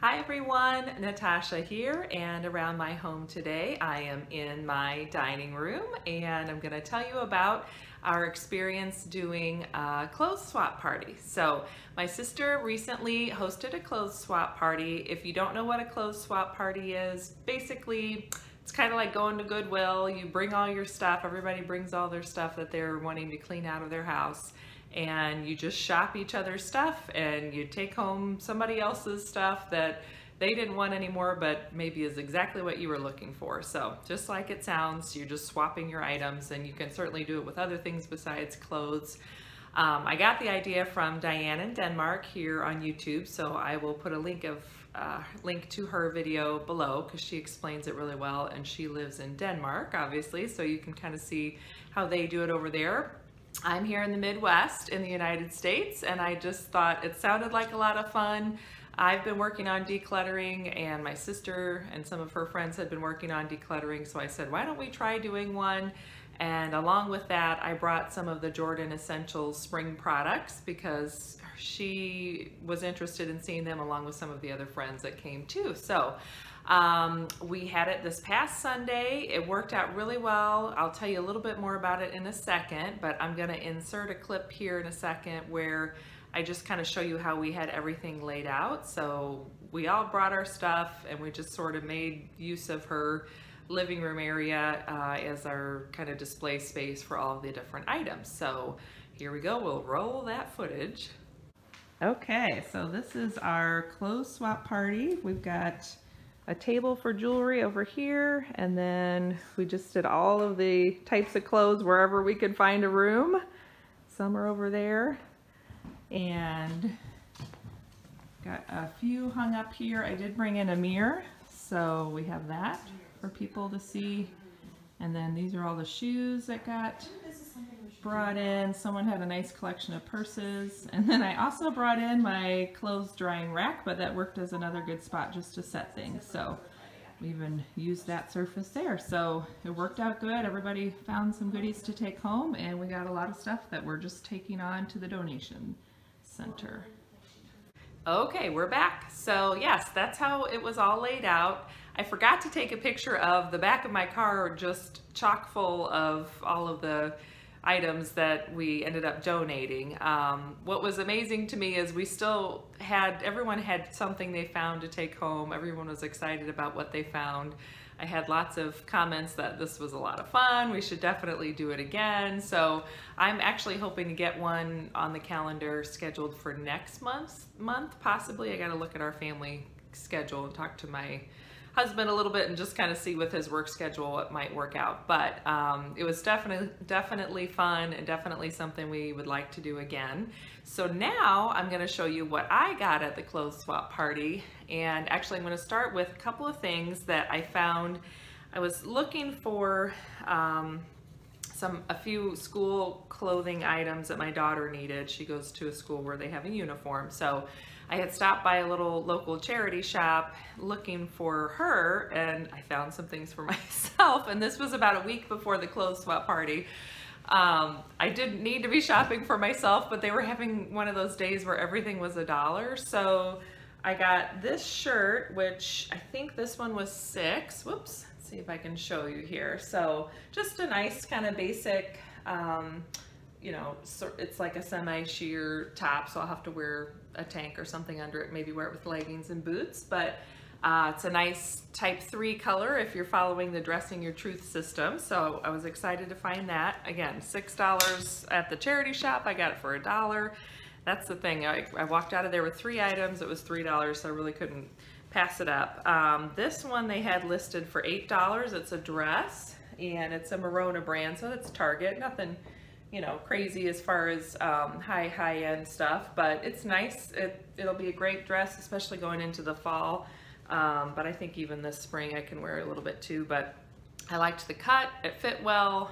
Hi everyone, Natasha here, and around my home today I am in my dining room and I'm going to tell you about our experience doing a clothes swap party. So my sister recently hosted a clothes swap party. If you don't know what a clothes swap party is, basically it's kind of like going to Goodwill. You bring all your stuff, everybody brings all their stuff that they're wanting to clean out of their house, and you just shop each other's stuff and you take home somebody else's stuff that they didn't want anymore but maybe is exactly what you were looking for. So just like it sounds, you're just swapping your items, and you can certainly do it with other things besides clothes. I got the idea from Diane in Denmark here on YouTube, so I will put a link to her video below because she explains it really well, and she lives in Denmark obviously, so you can kind of see how they do it over there. I'm here in the Midwest in the United States, and I just thought it sounded like a lot of fun. I've been working on decluttering, and my sister and some of her friends had been working on decluttering, so I said, why don't we try doing one? And along with that, I brought some of the Jordan Essentials spring products because she was interested in seeing them along with some of the other friends that came too. So we had it this past Sunday. It worked out really well. I'll tell you a little bit more about it in a second, but I'm going to insert a clip here in a second where I just kind of show you how we had everything laid out. So we all brought our stuff and we just sort of made use of her living room area as our kind of display space for all of the different items. So here we go. We'll roll that footage. Okay, so this is our clothes swap party. We've got a table for jewelry over here, and then we just did all of the types of clothes wherever we could find a room. Some are over there, and got a few hung up here. I did bring in a mirror, so we have that for people to see. And then these are all the shoes that got brought in. Someone had a nice collection of purses, and then I also brought in my clothes drying rack, but that worked as another good spot just to set things, so we even used that surface there. So it worked out good. Everybody found some goodies to take home, and we got a lot of stuff that we're just taking on to the donation center. Okay, we're back. So yes, that's how it was all laid out. I forgot to take a picture of the back of my car, just chock full of all of the items that we ended up donating. What was amazing to me is we still had, everyone had something they found to take home. Everyone was excited about what they found. I had lots of comments that this was a lot of fun. We should definitely do it again. So I'm actually hoping to get one on the calendar scheduled for next month possibly. I got to look at our family schedule and talk to my husband a little bit and just kind of see with his work schedule what might work out. But it was definitely fun and definitely something we would like to do again. So now I'm going to show you what I got at the clothes swap party. And actually I'm going to start with a couple of things that I found. I was looking for a few school clothing items that my daughter needed. She goes to a school where they have a uniform. So I had stopped by a little local charity shop looking for her, and I found some things for myself, and this was about a week before the clothes swap party. I didn't need to be shopping for myself, but they were having one of those days where everything was $1. So I got this shirt, which I think this one was $6. Whoops, let's see if I can show you here. So just a nice kind of basic, you know, so it's like a semi-sheer top, so I'll have to wear a tank or something under it, maybe wear it with leggings and boots, but it's a nice type 3 color if you're following the Dressing Your Truth system. So I was excited to find that. Again, $6 at the charity shop. I got it for $1. That's the thing. I walked out of there with 3 items. It was $3, so I really couldn't pass it up. This one they had listed for $8. It's a dress, and it's a Merona brand, so it's Target. Nothing, you know, crazy as far as high-end stuff, but it's nice. It'll be a great dress, especially going into the fall. But I think even this spring I can wear it a little bit too. But I liked the cut. It fit well.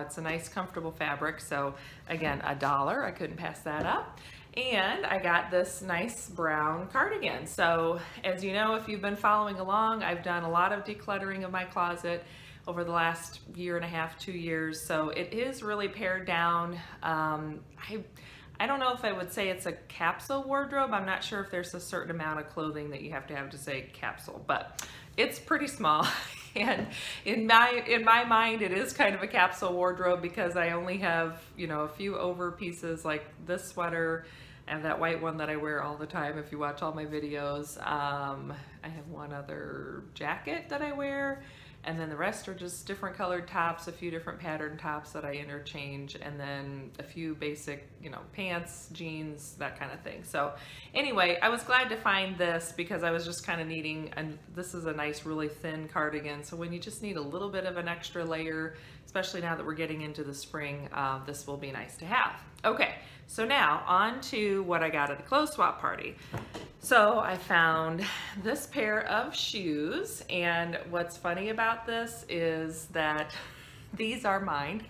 It's a nice, comfortable fabric. So again, $1. I couldn't pass that up. And I got this nice brown cardigan. So as you know, if you've been following along, I've done a lot of decluttering of my closet over the last year and a half, 2 years. So it is really pared down. I don't know if I would say it's a capsule wardrobe. I'm not sure if there's a certain amount of clothing that you have to say capsule, but it's pretty small. And in my mind, it is kind of a capsule wardrobe because I only have, you know, a few over pieces like this sweater and that white one that I wear all the time if you watch all my videos. I have one other jacket that I wear, and then the rest are just different colored tops, a few different pattern tops that I interchange, and then a few basic, you know, pants, jeans, that kind of thing. So anyway, I was glad to find this because I was just kind of needing, and this is a nice really thin cardigan, so when you just need a little bit of an extra layer, especially now that we're getting into the spring, this will be nice to have. Okay, so now on to what I got at the clothes swap party. So I found this pair of shoes, and what's funny about this is that these are mine.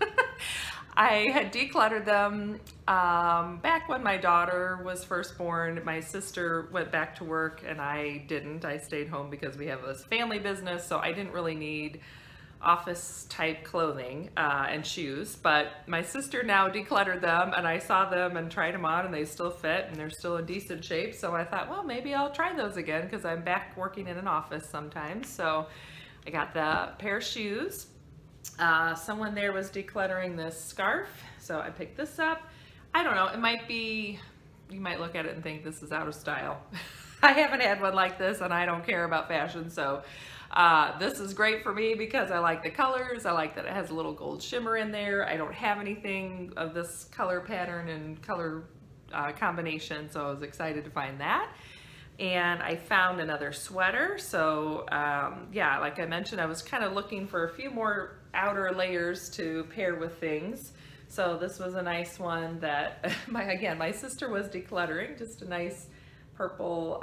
I had decluttered them back when my daughter was first born. My sister went back to work and I didn't. I stayed home because we have this family business, so I didn't really need office type clothing and shoes, but my sister now decluttered them, and I saw them and tried them on and they still fit and they're still in decent shape. So I thought, well, maybe I'll try those again because I'm back working in an office sometimes. So I got the pair of shoes. Someone there was decluttering this scarf, so I picked this up. I don't know, it might be, you might look at it and think this is out of style. I haven't had one like this and I don't care about fashion, so this is great for me because I like the colors. I like that it has a little gold shimmer in there. I don't have anything of this color pattern and color combination, so I was excited to find that. And I found another sweater. So yeah, like I mentioned, I was kind of looking for a few more outer layers to pair with things. So this was a nice one that my sister was decluttering, just a nice purple,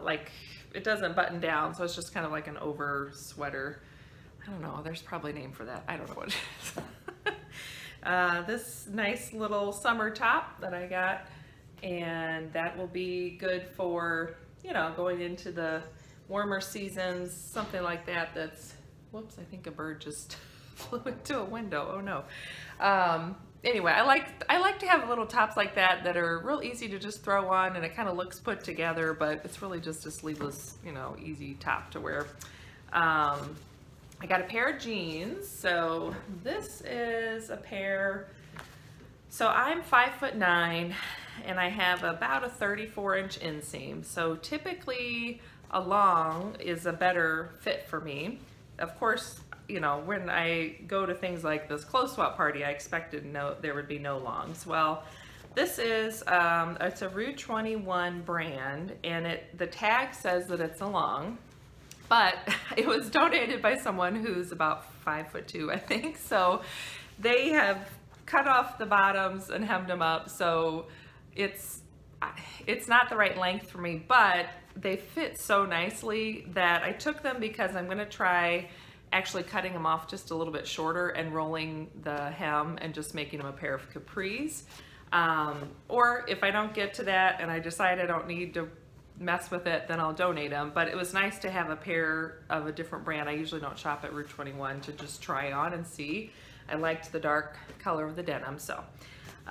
like, it doesn't button down, so it's just kind of like an over sweater. I don't know, there's probably a name for that. I don't know what it is. This nice little summer top that I got, and that will be good for, you know, going into the warmer seasons, something like that. That's, whoops, I think a bird just flew into a window. Oh no. Anyway, I like to have little tops like that that are real easy to just throw on, and it kind of looks put together, but it's really just a sleeveless, you know, easy top to wear. I got a pair of jeans. So this is a pair, so I'm 5'9" and I have about a 34-inch inseam. So typically a long is a better fit for me. Of course, you know, when I go to things like this clothes swap party, I expected there would be no longs. Well, this is, it's a Rue 21 brand, and the tag says that it's a long, but it was donated by someone who's about 5'2", I think. So they have cut off the bottoms and hemmed them up. So it's not the right length for me, but they fit so nicely that I took them because I'm gonna try actually cutting them off just a little bit shorter and rolling the hem and just making them a pair of capris. Or if I don't get to that and I decide I don't need to mess with it, then I'll donate them. But it was nice to have a pair of a different brand. I usually don't shop at Rue 21 to just try on and see. I liked the dark color of the denim, so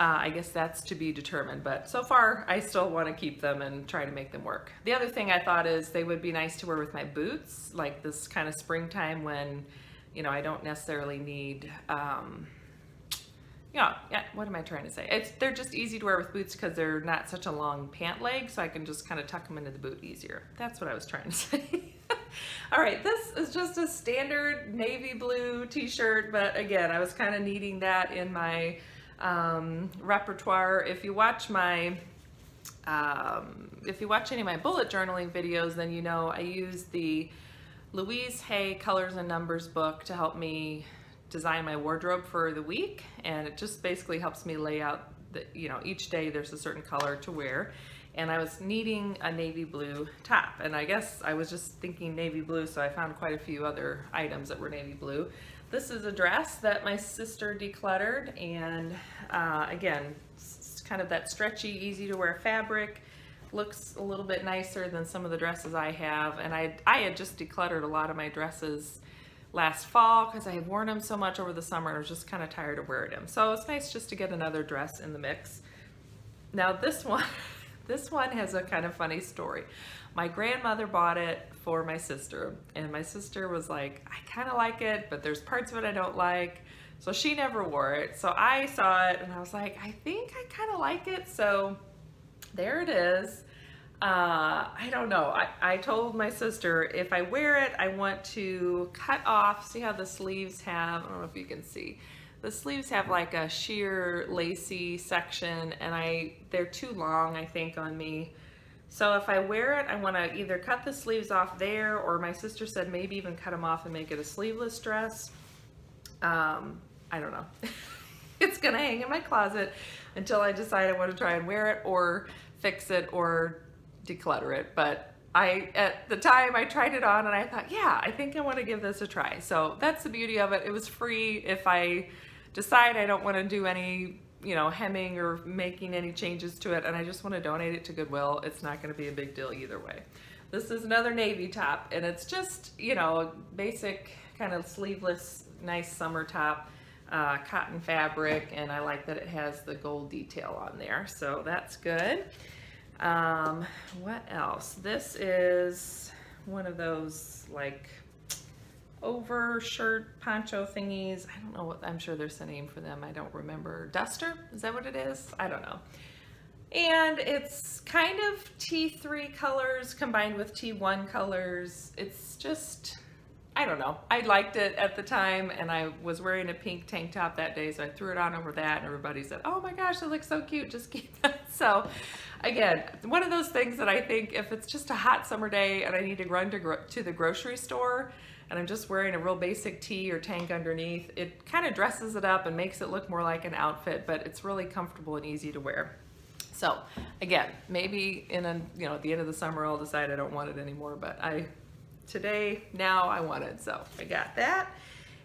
I guess that's to be determined, but so far I still want to keep them and try to make them work. The other thing I thought is they would be nice to wear with my boots, like this kind of springtime when, you know, I don't necessarily need, yeah, what am I trying to say? They're just easy to wear with boots because they're not such a long pant leg, so I can just kind of tuck them into the boot easier. That's what I was trying to say. All right, this is just a standard navy blue t-shirt, but again, I was kind of needing that in my repertoire. If you watch any of my bullet journaling videos, then you know I use the Louise Hay Colors and Numbers book to help me design my wardrobe for the week, and it just basically helps me lay out you know, each day there's a certain color to wear. And I was needing a navy blue top, and I guess I was just thinking navy blue, so I found quite a few other items that were navy blue. This is a dress that my sister decluttered, and again, it's kind of that stretchy, easy to wear fabric. Looks a little bit nicer than some of the dresses I have, and I had just decluttered a lot of my dresses last fall because I had worn them so much over the summer and I was just kind of tired of wearing them. So it's nice just to get another dress in the mix. Now this one, this one has a kind of funny story. My grandmother bought it for my sister, and my sister was like, I kind of like it, but there's parts of it I don't like. So she never wore it. So I saw it and I was like, I think I kind of like it. So there it is. I don't know. I told my sister if I wear it, I want to cut off, see how the sleeves have, I don't know if you can see, the sleeves have like a sheer lacy section, and they're too long, I think, on me. So if I wear it, I want to either cut the sleeves off there, or my sister said maybe even cut them off and make it a sleeveless dress. I don't know. It's gonna hang in my closet until I decide I want to try and wear it or fix it or declutter it. But at the time I tried it on and I thought, yeah, I think I want to give this a try. So that's the beauty of it. It was free. If I decide I don't want to do any, you know, hemming or making any changes to it and I just want to donate it to Goodwill, it's not going to be a big deal either way. This is another navy top, and it's just, you know, basic kind of sleeveless, nice summer top, cotton fabric, and I like that it has the gold detail on there, so that's good. What else? This is one of those like over shirt poncho thingies. I don't know what, I'm sure there's a name for them. I don't remember. Duster? Is that what it is? I don't know. And it's kind of T3 colors combined with T1 colors. It's just, I don't know. I liked it at the time, and I was wearing a pink tank top that day, so I threw it on over that, and everybody said, oh my gosh, that looks so cute, just keep it. So again, one of those things that I think if it's just a hot summer day and I need to run to the grocery store and I'm just wearing a real basic tee or tank underneath, it kind of dresses it up and makes it look more like an outfit, but it's really comfortable and easy to wear. So again, maybe in a, you know, at the end of the summer I'll decide I don't want it anymore, but now I want it, so I got that.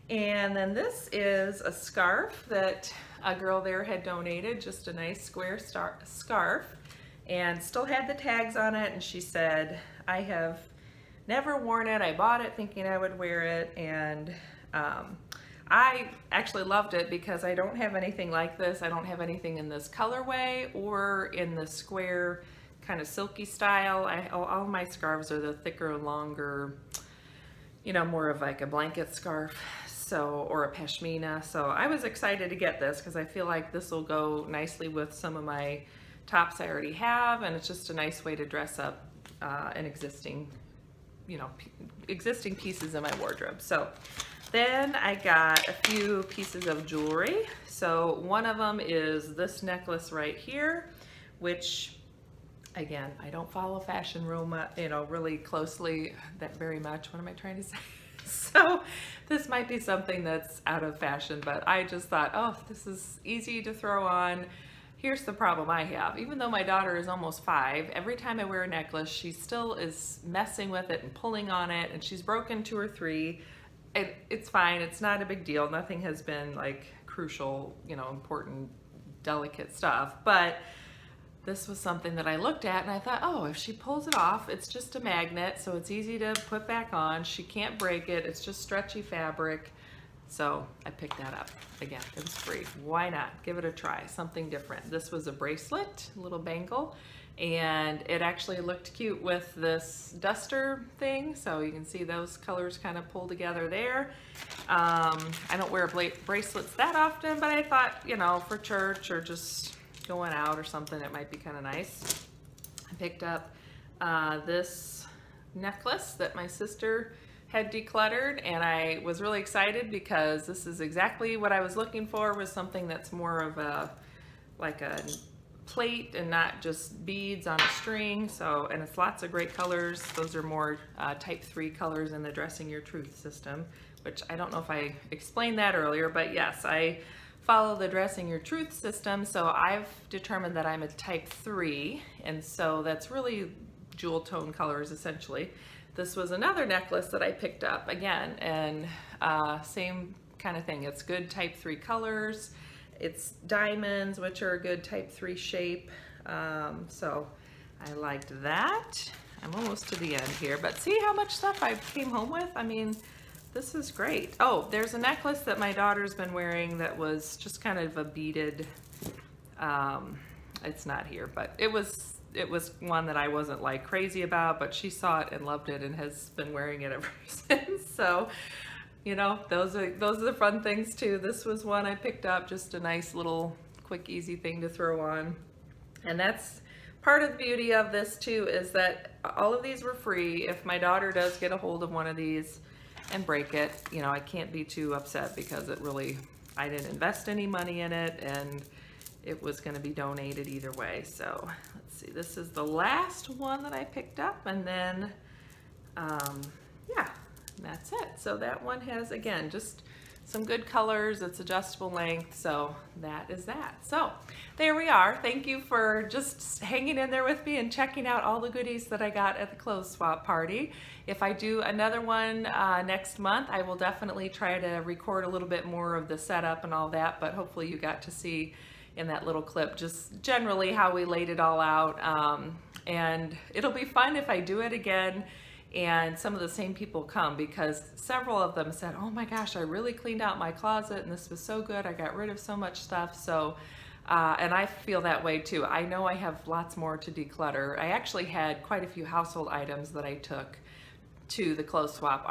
And then this is a scarf that a girl there had donated, just a nice square scarf, and still had the tags on it, and she said, I have never worn it. I bought it thinking I would wear it, and I actually loved it because I don't have anything like this. I don't have anything in this colorway or in the square kind of silky style. All my scarves are the thicker, longer, you know, more of like a blanket scarf, so, or a pashmina. So I was excited to get this because I feel like this will go nicely with some of my tops I already have, and it's just a nice way to dress up an existing, you know, existing pieces in my wardrobe. So then I got a few pieces of jewelry. So one of them is this necklace right here, which, again, I don't follow fashion really closely that very much. What am I trying to say? So this might be something that's out of fashion, but I just thought, oh, this is easy to throw on. Here's the problem I have. Even though my daughter is almost 5, every time I wear a necklace, she still is messing with it and pulling on it, and she's broken 2 or 3. It's fine. It's not a big deal. Nothing has been like crucial, you know, important, delicate stuff. But this was something that I looked at and I thought, oh, if she pulls it off, it's just a magnet, so it's easy to put back on. She can't break it. It's just stretchy fabric. So I picked that up. Again, it was free. Why not? Give it a try. Something different. This was a bracelet, a little bangle, and it actually looked cute with this duster thing. So you can see those colors kind of pull together there. I don't wear bracelets that often, but I thought, you know, for church or just going out or something, it might be kind of nice. I picked up this necklace that my sister had decluttered, and I was really excited because this is exactly what I was looking for, was something that's more of a like a plate and not just beads on a string. So, and it's lots of great colors. Those are more type 3 colors in the Dressing Your Truth system, which I don't know if I explained that earlier, but yes, I follow the Dressing Your Truth system. So I've determined that I'm a type 3, and so that's really jewel tone colors essentially. This was another necklace that I picked up again, and same kind of thing. It's good type 3 colors. It's diamonds, which are a good type 3 shape. So I liked that. I'm almost to the end here, but see how much stuff I came home with? I mean, this is great. Oh, there's a necklace that my daughter's been wearing that was just kind of a beaded, it's not here, but it was one that I wasn't like crazy about, but she saw it and loved it and has been wearing it ever since. So, you know, those are the fun things too. This was one I picked up, just a nice little quick, easy thing to throw on. And that's part of the beauty of this too, is that all of these were free. If my daughter does get a hold of one of these and break it, you know, I can't be too upset because it really, I didn't invest any money in it and it was going to be donated either way. So let's see, this is the last one that I picked up, and then yeah, that's it. So that one has, again, just some good colors. It's adjustable length, so that is that. So there we are. Thank you for just hanging in there with me and checking out all the goodies that I got at the clothes swap party. If I do another one next month, I will definitely try to record a little bit more of the setup and all that, but hopefully you got to see in that little clip just generally how we laid it all out. And it'll be fun if I do it again and some of the same people come, because several of them said, oh my gosh, I really cleaned out my closet and this was so good. I got rid of so much stuff. So, and I feel that way too. I know I have lots more to declutter. I actually had quite a few household items that I took to the clothes swap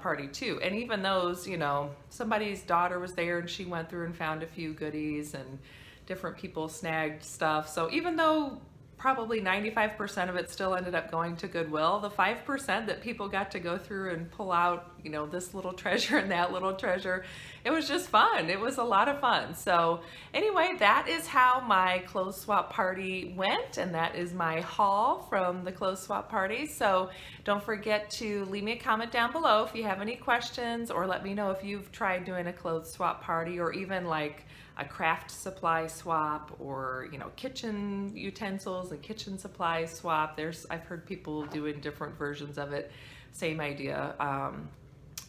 party too. And even those, you know, somebody's daughter was there and she went through and found a few goodies, and different people snagged stuff. So even though probably 95% of it still ended up going to Goodwill, the 5% that people got to go through and pull out, you know, this little treasure and that little treasure, it was just fun. It was a lot of fun. So anyway, that is how my clothes swap party went, and that is my haul from the clothes swap party. So don't forget to leave me a comment down below if you have any questions, or let me know if you've tried doing a clothes swap party, or even like a craft supply swap, or, you know, kitchen utensils and kitchen supplies swap. I've heard people doing different versions of it, same idea.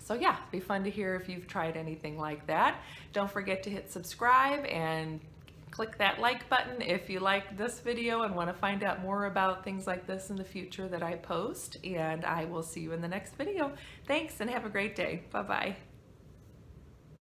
So yeah, it'd be fun to hear if you've tried anything like that. Don't forget to hit subscribe and click that like button if you like this video and want to find out more about things like this in the future that I post. And I will see you in the next video. Thanks and have a great day. Bye-bye.